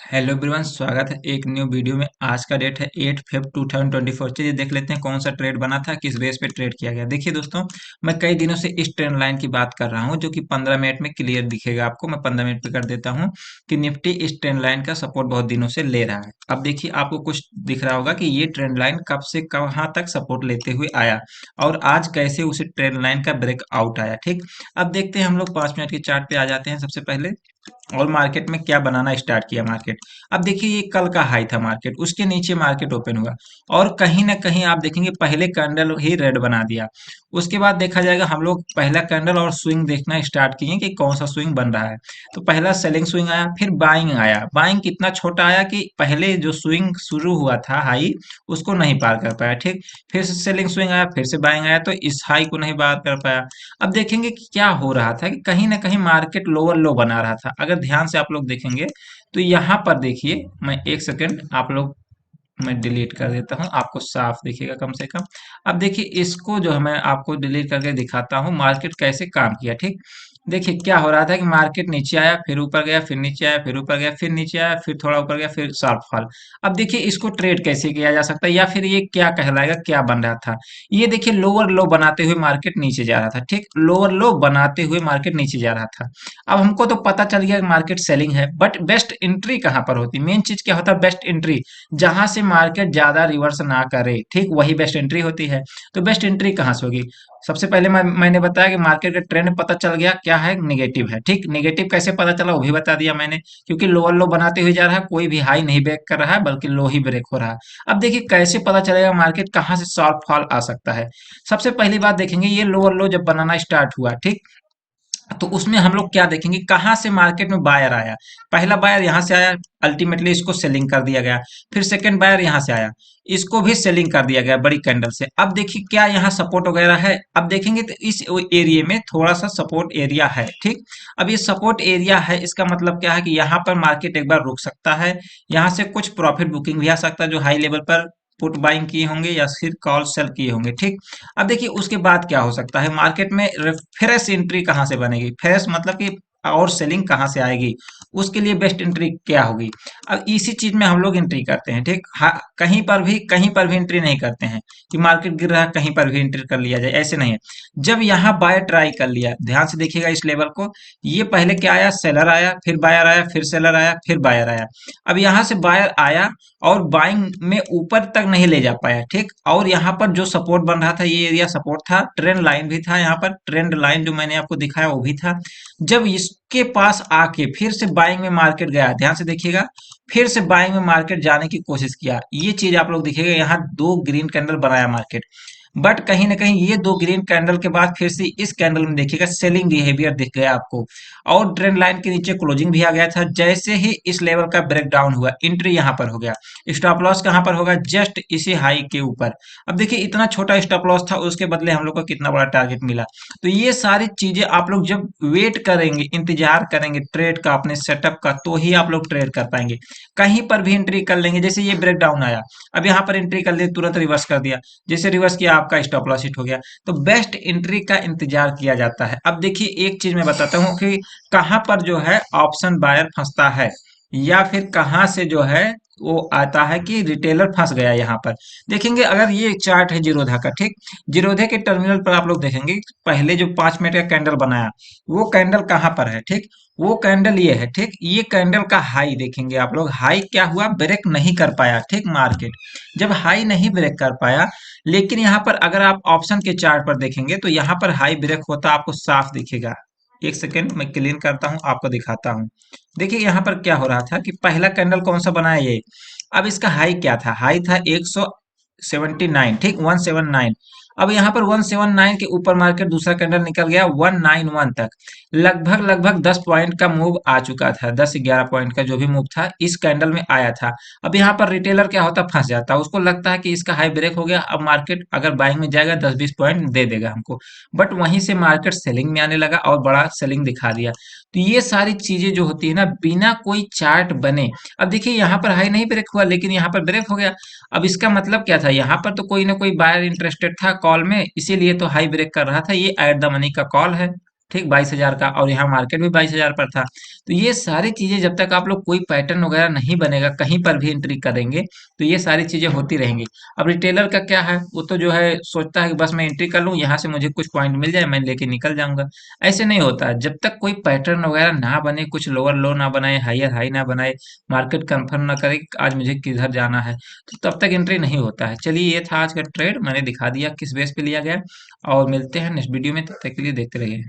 Hello everyone, स्वागत है एक न्यू वीडियो में। आज का डेट है 8 फेब 2024। चलिए देख लेते हैं कौन सा ट्रेड बना था, किस बेस पे ट्रेड किया गया। देखिए दोस्तों, मैं कई दिनों से इस ट्रेंड लाइन की बात कर रहा हूं जो कि 15 मिनट में क्लियर दिखेगा आपको। मैं 15 मिनट पे कर देता हूं कि निफ्टी इस ट्रेंड लाइन का सपोर्ट बहुत दिनों से ले रहा है। अब देखिए, आपको कुछ दिख रहा होगा कि ये ट्रेंड लाइन कब से कहाँ तक सपोर्ट लेते हुए आया और आज कैसे उसी ट्रेंड लाइन का ब्रेकआउट आया। ठीक, अब देखते हैं, हम लोग 5 मिनट के चार्ट पे आ जाते हैं सबसे पहले। और मार्केट में क्या बनाना स्टार्ट किया मार्केट। अब देखिए, ये कल का हाई था मार्केट, उसके नीचे मार्केट ओपन हुआ और कहीं ना कहीं आप देखेंगे पहले कैंडल ही रेड बना दिया। उसके बाद देखा जाएगा, हम लोग पहला कैंडल और स्विंग देखना स्टार्ट किए कि कौन सा स्विंग बन रहा है। तो पहला सेलिंग स्विंग आया, फिर बाइंग आया। बाइंग कितना छोटा आया कि पहले जो स्विंग शुरू हुआ था हाई, उसको नहीं पार कर पाया। ठीक, फिर से सेलिंग स्विंग आया, फिर से बाइंग आया, तो इस हाई को नहीं पार कर पाया। अब देखेंगे कि क्या हो रहा था कि कहीं ना कहीं मार्केट लोअर लो बना रहा था। अगर ध्यान से आप लोग देखेंगे तो यहाँ पर देखिए, मैं एक सेकंड आप लोग, मैं डिलीट कर देता हूँ, आपको साफ दिखेगा कम से कम। अब देखिए, इसको जो है मैं आपको डिलीट करके दिखाता हूँ मार्केट कैसे काम किया। ठीक, देखिए क्या हो रहा था कि मार्केट नीचे आया, फिर ऊपर गया, फिर नीचे आया, फिर ऊपर गया, फिर नीचे आया, फिर थोड़ा ऊपर गया, फिर शार्प फॉल। अब देखिए, इसको ट्रेड कैसे किया जा सकता है या फिर ये क्या कहलाएगा, क्या बन रहा था। ये देखिए, लोअर लो बनाते हुए मार्केट नीचे जा रहा था। ठीक, लोअर लो बनाते हुए मार्केट नीचे जा रहा था। अब हमको तो पता चल गया कि मार्केट सेलिंग है, बट बेस्ट एंट्री कहाँ पर होती है, मेन चीज क्या होता है, बेस्ट एंट्री जहां से मार्केट ज्यादा रिवर्स ना करे। ठीक, वही बेस्ट एंट्री होती है। तो बेस्ट एंट्री कहाँ से होगी। सबसे पहले मैंने बताया कि मार्केट का ट्रेंड पता चल गया, क्या है, निगेटिव है। ठीक, निगेटिव कैसे पता चला वो भी बता दिया मैंने, क्योंकि लोअर लो बनाते हुए जा रहा है, कोई भी हाई नहीं ब्रेक कर रहा है बल्कि लो ही ब्रेक हो रहा है। अब देखिए कैसे पता चलेगा मार्केट कहाँ से शॉर्ट फॉल आ सकता है। सबसे पहली बात देखेंगे, ये लोअर लो जब बनाना स्टार्ट हुआ, ठीक, तो उसमें हम लोग क्या देखेंगे, कहाँ से मार्केट में बायर आया। पहला बायर यहाँ से आया, अल्टीमेटली इसको सेलिंग कर दिया गया। फिर सेकंड बायर यहाँ से आया, इसको भी सेलिंग कर दिया गया बड़ी कैंडल से। अब देखिए क्या यहाँ सपोर्ट वगैरह है। अब देखेंगे तो इस एरिया में थोड़ा सा सपोर्ट एरिया है। ठीक, अब ये सपोर्ट एरिया है, इसका मतलब क्या है कि यहाँ पर मार्केट एक बार रुक सकता है। यहाँ से कुछ प्रॉफिट बुकिंग भी आ सकता है जो हाई लेवल पर पुट बाइंग किए होंगे या फिर कॉल सेल किए होंगे। ठीक, अब देखिए उसके बाद क्या हो सकता है, मार्केट में फ्रेश एंट्री कहाँ से बनेगी, फ्रेश मतलब कि और सेलिंग कहाँ से आएगी, उसके लिए बेस्ट एंट्री क्या होगी। अब इसी चीज में हम लोग एंट्री करते हैं। ठीक, कहीं पर भी एंट्री नहीं करते हैं कि मार्केट गिर रहा है कहीं पर भी एंट्री कर लिया जाए, ऐसे नहीं है। जब यहाँ बायर ट्राई कर लिया, ध्यान से देखिएगा इस लेवल को, ये पहले क्या आया, सेलर आया, फिर बायर आया, फिर सेलर आया, फिर बायर आया। अब यहाँ से बायर आया और बाइंग में ऊपर तक नहीं ले जा पाया। ठीक, और यहाँ पर जो सपोर्ट बन रहा था, ये एरिया सपोर्ट था, ट्रेंड लाइन भी था, यहाँ पर ट्रेंड लाइन जो मैंने आपको दिखाया वो भी था। जब इसके पास आके फिर से बाइंग में मार्केट गया, ध्यान से देखिएगा, फिर से बाइंग में मार्केट जाने की कोशिश किया, ये चीज आप लोग देखिएगा, यहाँ दो ग्रीन कैंडल बनाया मार्केट। बट कहीं ना कहीं ये दो ग्रीन कैंडल के बाद फिर से इस कैंडल में देखिएगा सेलिंग बिहेवियर दिख गया आपको, और ट्रेंड लाइन के नीचे क्लोजिंग भी आ गया था। जैसे ही इस लेवल का ब्रेक डाउन हुआ, एंट्री यहाँ पर हो गया। स्टॉप लॉस कहाँ पर होगा, जस्ट इसी हाई के ऊपर। अब देखिए इतना छोटा स्टॉप लॉस था, उसके बदले हम लोग को कितना बड़ा टारगेट मिला। तो ये सारी चीजें आप लोग जब वेट करेंगे, इंतजार करेंगे ट्रेड का, अपने सेटअप का, तो ही आप लोग ट्रेड कर पाएंगे। कहीं पर भी एंट्री कर लेंगे, जैसे ये ब्रेक डाउन आया, अब यहाँ पर एंट्री कर लिए, तुरंत रिवर्स कर दिया, जैसे रिवर्स किया आपका स्टॉप लॉस हिट हो गया। तो बेस्ट एंट्री का इंतजार किया जाता है। अब देखिए एक चीज मैं बताता हूँ कि कहाँ पर जो है ऑप्शन बायर फंसता है, या फिर कहाँ से जो है वो आता है कि रिटेलर फंस गया। यहाँ पर देखेंगे, अगर ये चार्ट है जीरोधा का, ठीक, जीरोधे के टर्मिनल पर आप लोग देखेंगे पहले जो 5 मिनट का कैंडल बनाया, वो कैंडल कहाँ पर है। ठीक, वो कैंडल ये है। ठीक, ये कैंडल का हाई देखेंगे आप लोग, हाई क्या हुआ, ब्रेक नहीं कर पाया। ठीक, मार्केट जब हाई नहीं ब्रेक कर पाया, लेकिन यहाँ पर अगर आप ऑप्शन के चार्ट पर देखेंगे तो यहाँ पर हाई ब्रेक होता आपको साफ दिखेगा। एक सेकेंड मैं क्लीन करता हूँ, आपको दिखाता हूँ। देखिए यहाँ पर क्या हो रहा था कि पहला कैंडल कौन सा बनाया ये। अब इसका हाई क्या था, हाई था 179। ठीक, 179। अब यहाँ पर 179 के ऊपर मार्केट दूसरा कैंडल निकल गया 191 तक। लगभग लगभग 10 पॉइंट का मूव आ चुका था, 10-11 पॉइंट का जो भी मूव था इस कैंडल में आया था। अब यहाँ पर रिटेलर क्या होता, फंस जाता, उसको लगता है कि इसका हाई ब्रेक हो गया, अब मार्केट अगर बाइंग में जाएगा 10-20 पॉइंट दे देगा हमको। बट वहीं से मार्केट सेलिंग में आने लगा और बड़ा सेलिंग दिखा दिया। तो ये सारी चीजें जो होती है ना, बिना कोई चार्ट बने, अब देखिए यहाँ पर हाई नहीं ब्रेक हुआ लेकिन यहाँ पर ब्रेक हो गया। अब इसका मतलब क्या था, यहाँ पर तो कोई ना कोई बायर इंटरेस्टेड था कॉल में, इसीलिए तो हाई ब्रेक कर रहा था, ये एट द मनी का कॉल है। ठीक 22,000 का, और यहाँ मार्केट भी 22,000 पर था। तो ये सारी चीजें जब तक आप लोग कोई पैटर्न वगैरह नहीं बनेगा, कहीं पर भी एंट्री करेंगे तो ये सारी चीजें होती रहेंगी। अब रिटेलर का क्या है, वो तो जो है सोचता है कि बस मैं एंट्री कर लूं, यहाँ से मुझे कुछ पॉइंट मिल जाए, मैं लेके निकल जाऊंगा। ऐसे नहीं होता है। जब तक कोई पैटर्न वगैरह ना बने, कुछ लोअर लो ना बनाए, हायर हाई ना बनाए, मार्केट कंफर्म ना करे कि आज मुझे किधर जाना है, तो तब तक एंट्री नहीं होता है। चलिए, ये था आज का ट्रेड, मैंने दिखा दिया किस बेस पे लिया गया। और मिलते हैं नेक्स्ट वीडियो में, तब तक के लिए देखते रहिए।